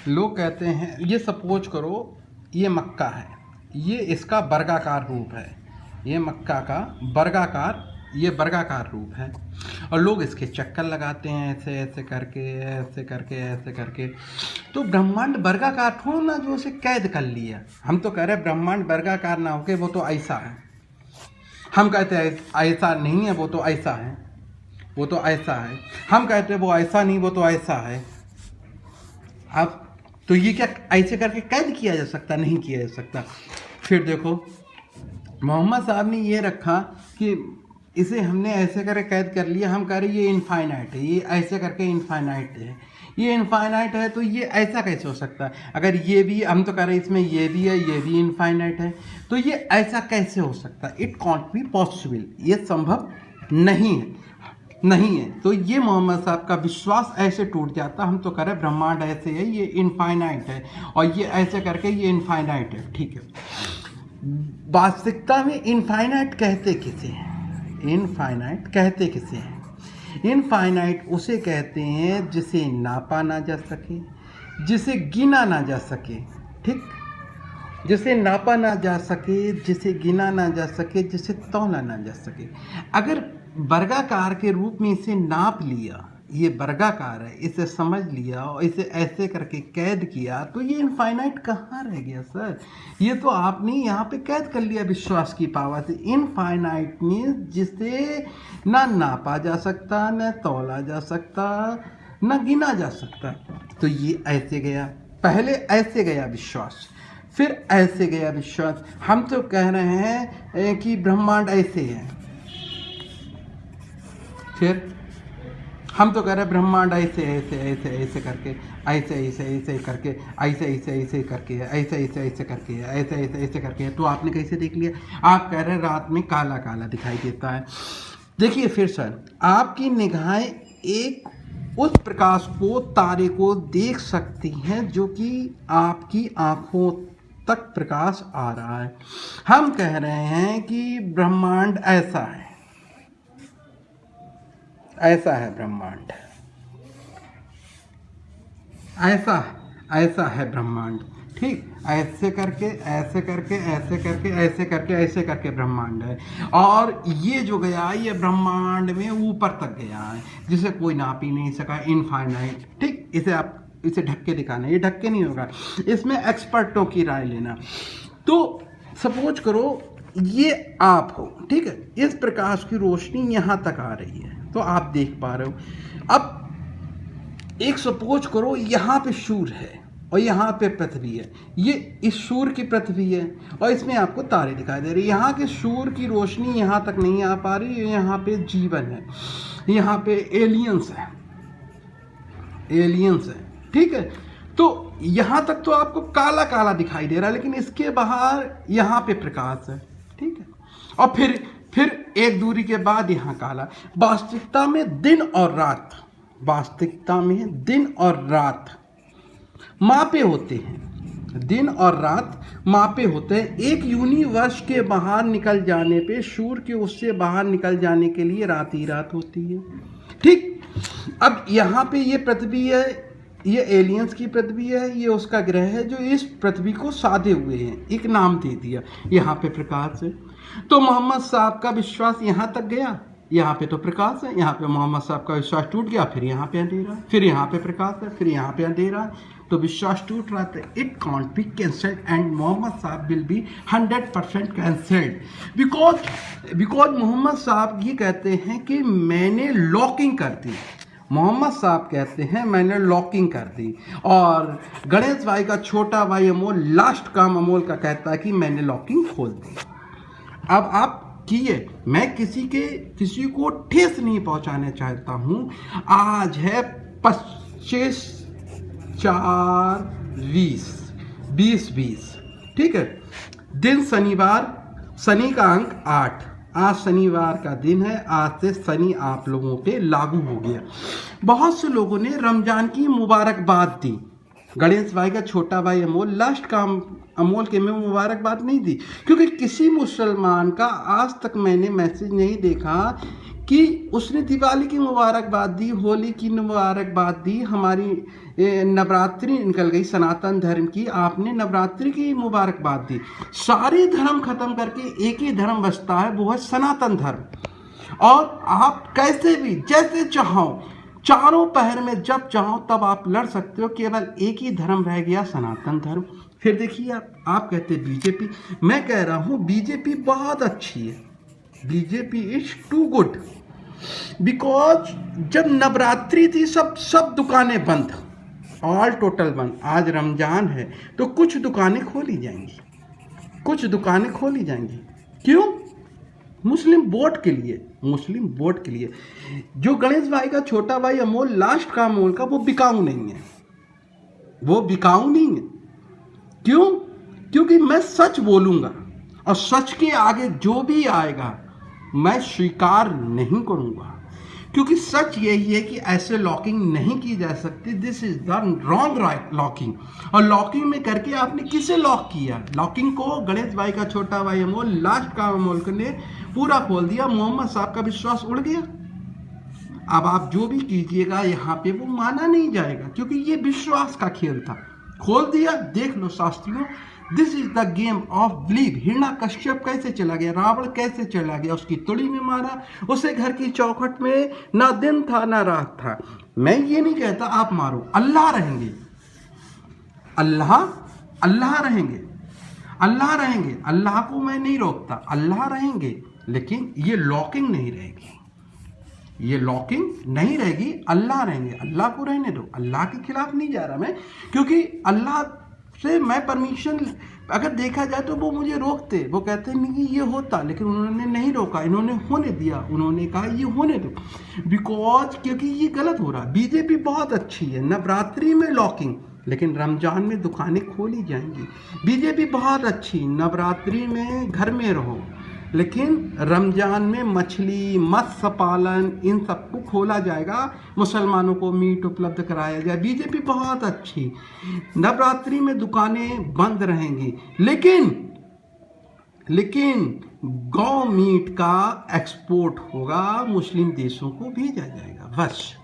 लोग कहते हैं, ये सपोज करो ये मक्का है, ये इसका वर्गाकार रूप है, ये मक्का का वर्गाकार रूप है, और लोग इसके चक्कर लगाते हैं ऐसे ऐसे करके। तो ब्रह्मांड वर्गाकार थोड़ा ना जो उसे कैद कर लिया। हम तो कह रहे हैं ब्रह्मांड वर्गाकार ना होके वो तो ऐसा है। हम कहते हैं ऐसा नहीं है, वो तो ऐसा है, वो तो ऐसा है। हम कहते हैं वो ऐसा नहीं, वो तो ऐसा है। अब तो ये क्या ऐसे करके कैद किया जा सकता? नहीं किया जा सकता। फिर देखो मोहम्मद साहब ने ये रखा कि इसे हमने ऐसे करके कैद कर लिया। हम कह रहे ये इनफाइनाइट है, ये ऐसे करके इनफाइनाइट है, ये इनफाइनाइट है, तो ये ऐसा कैसे हो सकता है? अगर ये भी, हम तो कह रहे हैं इसमें ये भी है, ये भी इनफाइनाइट है, तो ये ऐसा कैसे हो सकता है? इट कॉन्ट बी पॉसिबल, ये संभव नहीं है। तो ये मोहम्मद साहब का विश्वास ऐसे टूट जाता। हम तो कह रहे ब्रह्मांड ऐसे है, ये इनफाइनाइट है, और ये ऐसे करके ये इनफाइनाइट है। ठीक है, वास्तविकता में इनफाइनाइट कहते किसे हैं? इनफाइनाइट उसे कहते हैं जिसे नापा ना जा सके, जिसे गिना ना जा सके। ठीक, जिसे नापा ना जा सके, जिसे गिना ना जा सके, जिसे तौला ना जा सके। अगर वर्गाकार के रूप में इसे नाप लिया, ये वर्गाकार है, इसे समझ लिया और इसे ऐसे करके कैद किया, तो ये इनफाइनाइट कहाँ रह गया सर? ये तो आपने यहाँ पे कैद कर लिया विश्वास की पावर से। इनफाइनाइट मीन्स जिसे ना नापा जा सकता, न तौला जा सकता, न गिना जा सकता। तो ये ऐसे गया, पहले ऐसे गया विश्वास, फिर ऐसे गया विश्वास। हम तो कह रहे हैं कि ब्रह्मांड ऐसे है, फिर हम तो कह रहे हैं ब्रह्मांड ऐसे करके, ऐसे करके। तो आपने कैसे देख लिया? आप कह रहे हैं रात में काला काला दिखाई देता है। देखिए फिर सर, आपकी निगाहें एक उस प्रकाश को, तारे को देख सकती हैं जो कि आपकी आंखों तक प्रकाश आ रहा है। हम कह रहे हैं कि ब्रह्मांड ऐसा है, ऐसा है ब्रह्मांड, ऐसा है ब्रह्मांड। ठीक, ऐसे करके ब्रह्मांड है। और ये जो गया, ये ब्रह्मांड में ऊपर तक गया है, जिसे कोई नाप ही नहीं सका, इनफाइनाइट। ठीक, इसे ढक के दिखाना, ये ढक के नहीं होगा, इसमें एक्सपर्टों की राय लेना। तो सपोज करो ये आप हो, ठीक है, इस प्रकाश की रोशनी यहाँ तक आ रही है, तो आप देख पा रहे हो। अब एक सपोज करो यहाँ पे सूर्य है और यहाँ पे पृथ्वी है, ये इस सूर्य की पृथ्वी है और इसमें आपको तारे दिखाई दे रहे हैं। यहाँ के सूर्य की रोशनी यहाँ तक नहीं आ पा रही है, यहाँ पे जीवन है, यहाँ पे एलियंस है। ठीक है, तो यहाँ तक तो आपको काला काला दिखाई दे रहा है, लेकिन इसके बाहर यहाँ पे प्रकाश है। ठीक है, और फिर एक दूरी के बाद यहाँ काला। वास्तविकता में दिन और रात मापे होते हैं, दिन और रात मापे होते हैं। एक यूनिवर्स के बाहर निकल जाने पे, सूर्य के उससे बाहर निकल जाने के लिए रात ही रात होती है। ठीक, अब यहाँ पे ये पृथ्वी है, ये एलियंस की पृथ्वी है, ये उसका ग्रह है जो इस पृथ्वी को साधे हुए हैं, एक नाम दे दिया, यहाँ पे प्रकाश है। तो मोहम्मद साहब का विश्वास यहाँ तक गया, यहाँ पे तो प्रकाश है, यहाँ पे मोहम्मद साहब का विश्वास टूट गया, फिर यहाँ पे अंधेरा, फिर यहाँ पे प्रकाश है, फिर यहाँ पे अंधेरा, तो विश्वास टूट रहा था। It can't be cancelled and Mohammad Sahab will be 100% cancelled because Mohammad Sahab ये कहते हैं कि मैंने लॉकिंग कर दी। मोहम्मद साहब कहते हैं मैंने लॉकिंग कर दी, और गणेश भाई का छोटा भाई अमोल, लास्ट काम अमोल का कहता है कि मैंने लॉकिंग खोल दी। अब आप किए, मैं किसी को ठेस नहीं पहुंचाना चाहता हूं। आज है 25/4/2020, ठीक है, दिन शनिवार, शनि का अंक 8, आज शनिवार का दिन है। आज से शनि आप लोगों पे लागू हो गया। बहुत से लोगों ने रमजान की मुबारकबाद दी। गणेश भाई का छोटा भाई अमोल, लास्ट काम अमोल के में मुबारकबाद नहीं दी, क्योंकि किसी मुसलमान का आज तक मैंने मैसेज नहीं देखा कि उसने दिवाली की मुबारकबाद दी, होली की मुबारकबाद दी, हमारी नवरात्रि निकल गई सनातन धर्म की, आपने नवरात्रि की मुबारकबाद दी। सारे धर्म खत्म करके एक ही धर्म बचता है, वो है सनातन धर्म। और आप कैसे भी जैसे चाहो चारों पहर में जब चाहो तब आप लड़ सकते हो, केवल एक ही धर्म रह गया, सनातन धर्म। फिर देखिए आप कहते हैं बीजेपी, मैं कह रहा हूँ बीजेपी बहुत अच्छी है, BJP is too good. Because जब नवरात्रि थी सब दुकानें बंद, ऑल टोटल बंद। आज रमजान है तो कुछ दुकानें खोली जाएंगी, कुछ दुकानें खोली जाएंगी। क्यों? मुस्लिम वोट के लिए, मुस्लिम वोट के लिए। जो गणेश भाई का छोटा भाई अमोल, लास्ट का अमोल का, वो बिकाऊ नहीं है, वो बिकाऊ नहीं है। क्यों? क्योंकि मैं सच बोलूंगा और सच के आगे जो भी आएगा मैं स्वीकार नहीं करूंगा, क्योंकि सच यही है कि ऐसे लॉकिंग नहीं की जा सकती। This is the wrong locking. और लॉकिंग में करके आपने किसे लॉक किया? लॉकिंग को गणेश भाई का छोटा भाई अमोल, लास्ट का अमोल ने पूरा खोल दिया। मोहम्मद साहब का विश्वास उड़ गया। अब आप जो भी कीजिएगा यहाँ पे वो माना नहीं जाएगा, क्योंकि ये विश्वास का खेल था। खोल दिया, देख लो शास्त्रियों, this is the game of believe. Hiranyakashyap कैसे चला गया, रावण कैसे चला गया, उसकी तुड़ी में मारा, उसे घर की चौखट में ना दिन था ना रात था। मैं ये नहीं कहता आप मारो, अल्लाह रहेंगे, अल्लाह अल्लाह रहेंगे, अल्लाह रहेंगे, अल्लाह को मैं नहीं रोकता, अल्लाह रहेंगे। लेकिन ये लॉकिंग नहीं रहेगी, ये लॉकिंग नहीं रहेगी, अल्लाह रहेंगे। अल्लाह को रहने दो, अल्लाह के खिलाफ नहीं जा रहा मैं, क्योंकि अल्लाह से मैं परमिशन, अगर देखा जाए तो वो मुझे रोकते, वो कहते नहीं कि ये होता, लेकिन उन्होंने नहीं रोका, इन्होंने होने दिया, उन्होंने कहा ये होने दो, बिकॉज क्योंकि ये गलत हो रहा। बीजेपी बहुत अच्छी है, नवरात्रि में लॉकिंग, लेकिन रमजान में दुकानें खोली जाएंगी। बीजेपी बहुत अच्छी, नवरात्रि में घर में रहो, लेकिन रमजान में मछली, मत्स्य पालन, इन सबको खोला जाएगा, मुसलमानों को मीट उपलब्ध कराया जाए। बीजेपी बहुत अच्छी, नवरात्रि में दुकानें बंद रहेंगी, लेकिन गौ मीट का एक्सपोर्ट होगा, मुस्लिम देशों को भेजा जाएगा, बस।